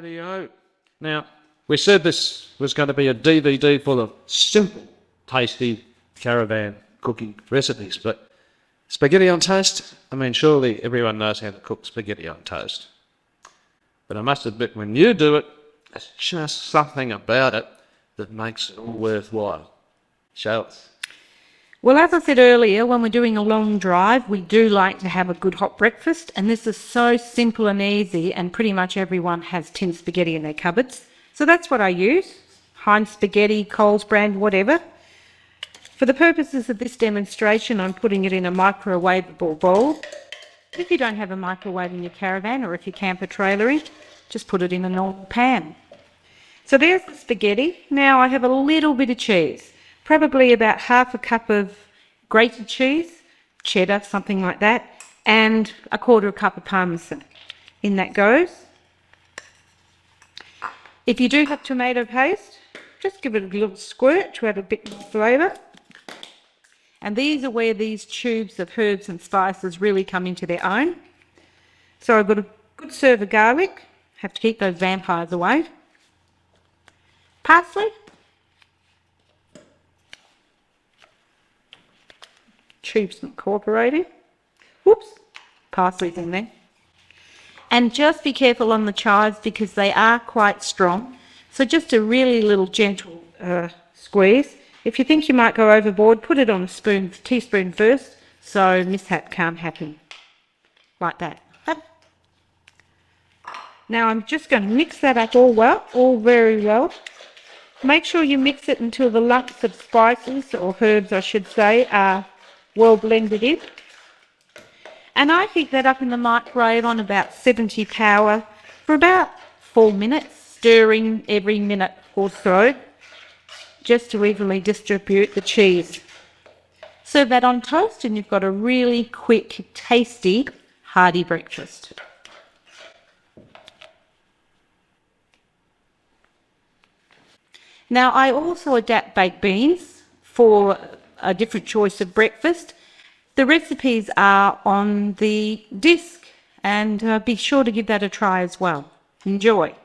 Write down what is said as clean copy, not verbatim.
Rightio. Now, we said this was going to be a DVD full of simple, tasty caravan cooking recipes, but spaghetti on toast? I mean, surely everyone knows how to cook spaghetti on toast. But I must admit, when you do it, there's just something about it that makes it all worthwhile. Show us. Well, as I said earlier, when we're doing a long drive, we do like to have a good hot breakfast, and this is so simple and easy, and pretty much everyone has tin spaghetti in their cupboards. So that's what I use, Heinz spaghetti, Coles brand, whatever. For the purposes of this demonstration, I'm putting it in a microwavable bowl. If you don't have a microwave in your caravan, or if you're camper trailering, just put it in a normal pan. So there's the spaghetti. Now I have a little bit of cheese, probably about half a cup of grated cheese, cheddar, something like that, and a quarter of a cup of parmesan. In that goes. If you do have tomato paste, just give it a little squirt to add a bit more flavour. And these are where these tubes of herbs and spices really come into their own. So I've got a good serve of garlic. Have to keep those vampires away. Parsley. Tube's not cooperating. Whoops. Parsley's in there. And just be careful on the chives because they are quite strong. So just a really little gentle squeeze. If you think you might go overboard, put it on a teaspoon first, so mishap can't happen. Like that. Now I'm just going to mix that up all very well. Make sure you mix it until the lumps of spices, or herbs I should say, are well blended in. And I heat that up in the microwave on about 70 power for about 4 minutes, stirring every minute or so, just to evenly distribute the cheese. Serve that on toast and you've got a really quick, tasty, hearty breakfast. Now I also adapt baked beans for a different choice of breakfast. The recipes are on the disc, and be sure to give that a try as well. Enjoy.